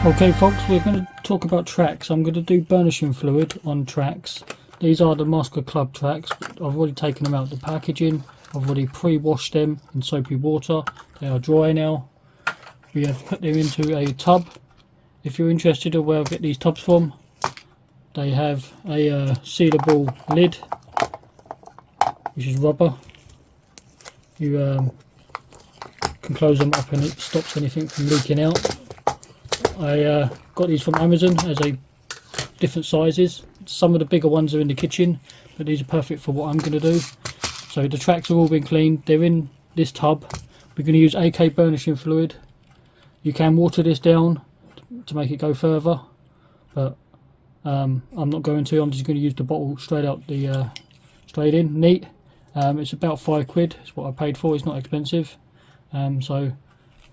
Okay folks, we're going to talk about tracks. I'm going to do burnishing fluid on tracks. These are the Masker Club tracks. I've already taken them out of the packaging. I've already pre-washed them in soapy water. They are dry now. We have put them into a tub. If you're interested in where I get these tubs from, they have a sealable lid, which is rubber. You can close them up and it stops anything from leaking out. I got these from Amazon as different sizes. Some of the bigger ones are in the kitchen, but these are perfect for what I'm going to do. So the tracks have all been cleaned. They're in this tub. We're going to use AK burnishing fluid. You can water this down to make it go further, but I'm not going to. I'm just going to use the bottle straight out the straight in. Neat. It's about £5. It's what I paid for. It's not expensive. So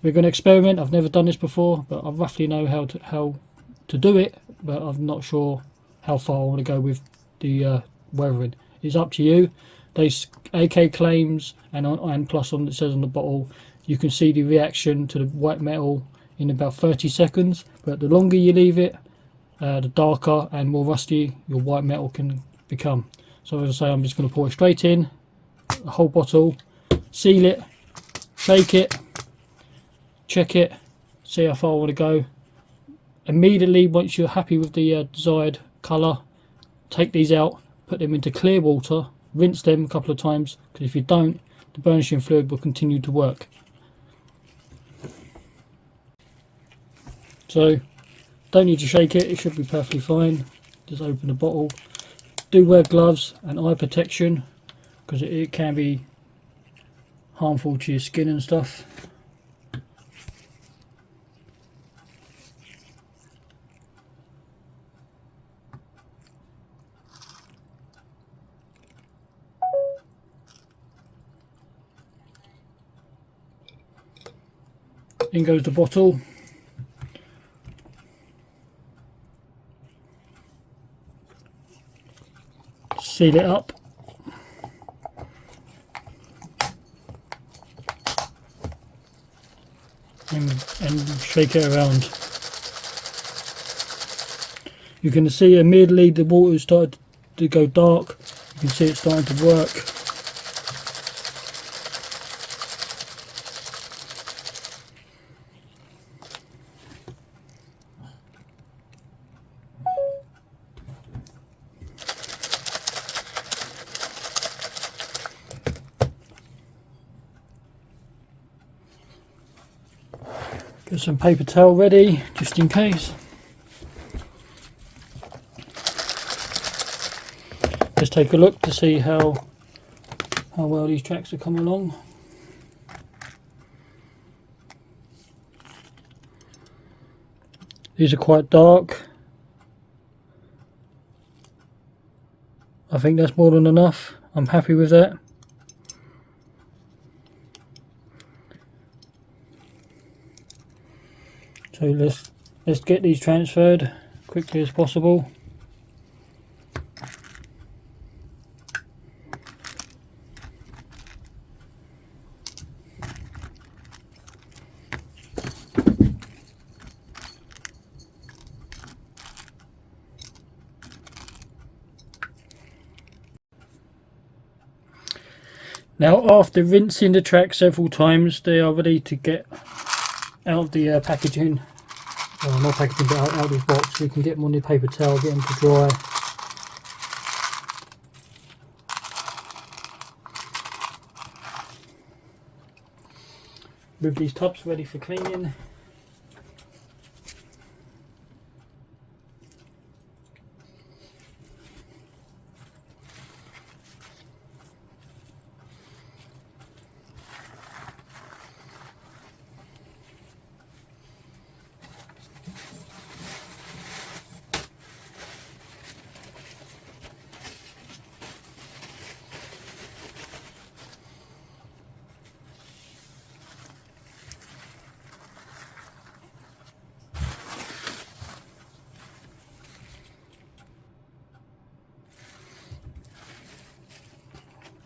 we're going to experiment. I've never done this before, but I roughly know how to do it, but I'm not sure how far I want to go with the weathering. It's up to you. There's AK claims and plus on it says on the bottle you can see the reaction to the white metal in about 30 seconds, but the longer you leave it, the darker and more rusty your white metal can become. So as I say, I'm just going to pour it straight in, a whole bottle, seal it, shake it, check it, see how far I want to go. Immediately once you're happy with the desired colour, take these out, put them into clear water, rinse them a couple of times, because if you don't, the burnishing fluid will continue to work. So don't need to shake it, it should be perfectly fine. Just open the bottle. Do wear gloves and eye protection, because it can be harmful to your skin and stuff. In goes the bottle. Seal it up. And shake it around. You can see immediately the water started to go dark. You can see it starting to work. Get some paper towel ready, just in case. Let's take a look to see how well these tracks are coming along. These are quite dark. I think that's more than enough. I'm happy with that. So let's get these transferred quickly as possible. Now, after rinsing the track several times, they are ready to get out of the packaging. Well, not packaging, but out of this box. We can get them on the paper towel, get them to dry. Move these tubs ready for cleaning.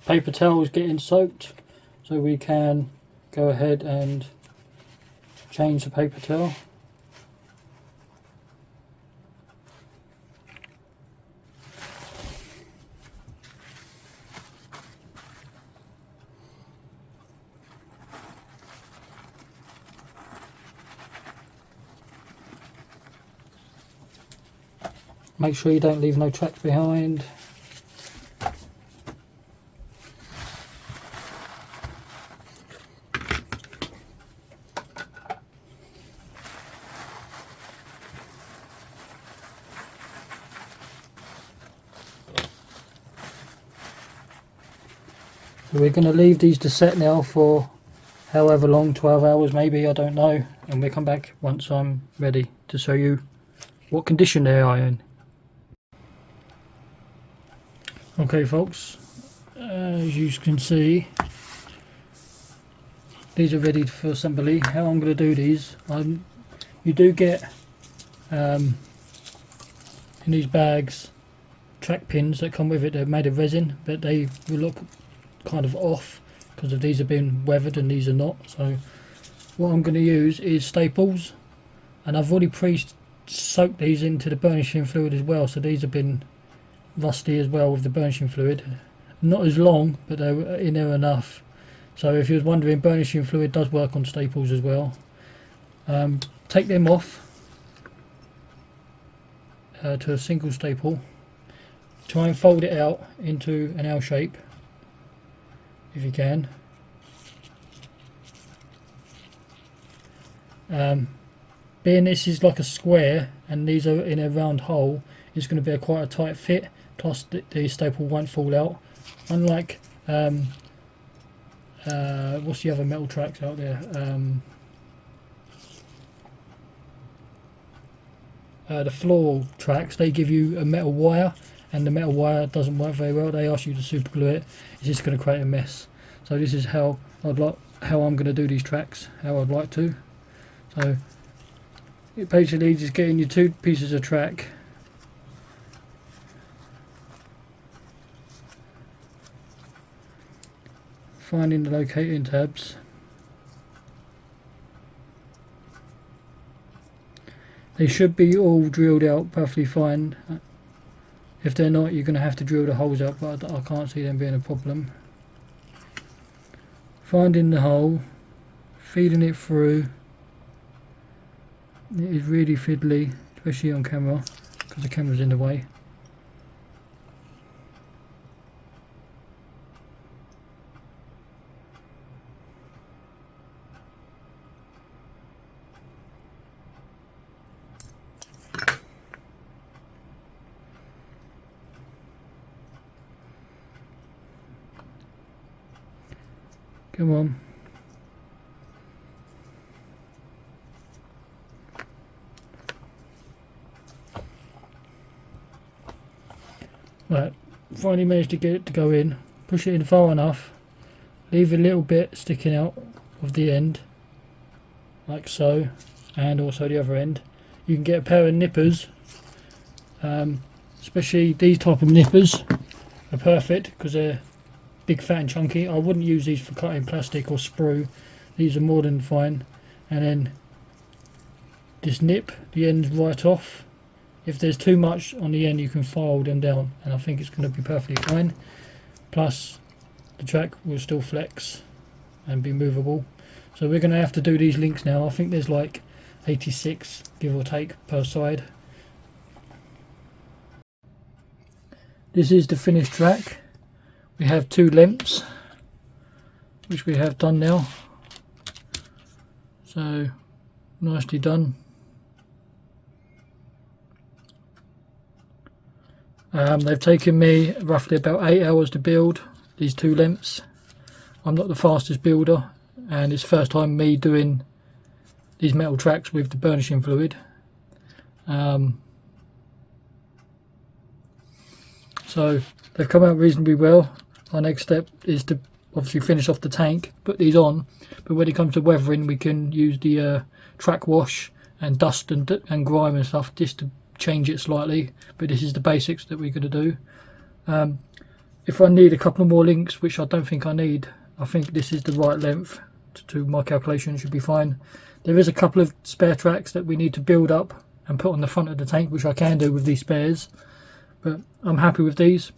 Paper towel is getting soaked, so we can go ahead and change the paper towel. Make sure you don't leave no tracks behind. So we're going to leave these to set now for however long, 12 hours maybe, I don't know, and we'll come back once I'm ready to show you what condition they are in. Okay folks, as you can see, these are ready for assembly. How I'm going to do these, you do get in these bags track pins that come with it. They're made of resin, but they will look kind of off because of these have been weathered and these are not. So what I'm going to use is staples, and I've already pre-soaked these into the burnishing fluid as well, so these have been rusty as well with the burnishing fluid. Not as long, but they're in there enough. So if you was wondering, burnishing fluid does work on staples as well. Take them off to a single staple. Try and fold it out into an L shape if you can. Being this is like a square and these are in a round hole, it's going to be quite a tight fit, plus the staple won't fall out, unlike what's the other metal tracks out there, the floral tracks. They give you a metal wire, and the metal wire doesn't work very well. They ask you to super glue it. It's just going to create a mess. So this is how I'm going to do these tracks, how I'd like to. So it basically just getting your two pieces of track, finding the locating tabs, they should be all drilled out perfectly fine. If they're not, you're going to have to drill the holes out, but I can't see them being a problem. Finding the hole, feeding it through. It is really fiddly, especially on camera, because the camera's in the way. Come on. Right, finally managed to get it to go in. Push it in far enough. Leave a little bit sticking out of the end, like so, and also the other end. You can get a pair of nippers, especially these type of nippers are perfect because they're big, fat and chunky. I wouldn't use these for cutting plastic or sprue. These are more than fine. And then just nip the ends right off. If there's too much on the end, you can file them down, and I think it's going to be perfectly fine. Plus the track will still flex and be movable. So we're going to have to do these links now. I think there's like 86 give or take per side. This is the finished track. We have two lengths, which we have done now. So nicely done. They've taken me roughly about 8 hours to build these two lengths. I'm not the fastest builder, and it's first time me doing these metal tracks with the burnishing fluid. So they've come out reasonably well. Our next step is to obviously finish off the tank, put these on, but when it comes to weathering, we can use the track wash and dust and grime and stuff just to change it slightly. But this is the basics that we're going to do. If I need a couple more links, which I don't think I need, I think this is the right length to my calculation, should be fine. There is a couple of spare tracks that we need to build up and put on the front of the tank, which I can do with these spares, but I'm happy with these.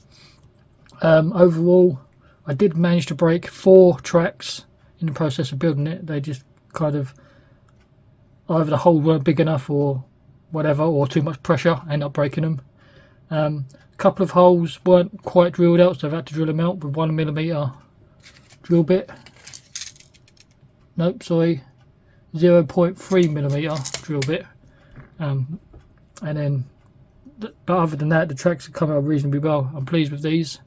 Overall, I did manage to break 4 tracks in the process of building it. They just kind of, either the holes weren't big enough or whatever, or too much pressure, I ended up breaking them. A couple of holes weren't quite drilled out, so I've had to drill them out with 1mm drill bit. Nope, sorry, 0.3mm drill bit. And then, but other than that, the tracks have come out reasonably well. I'm pleased with these.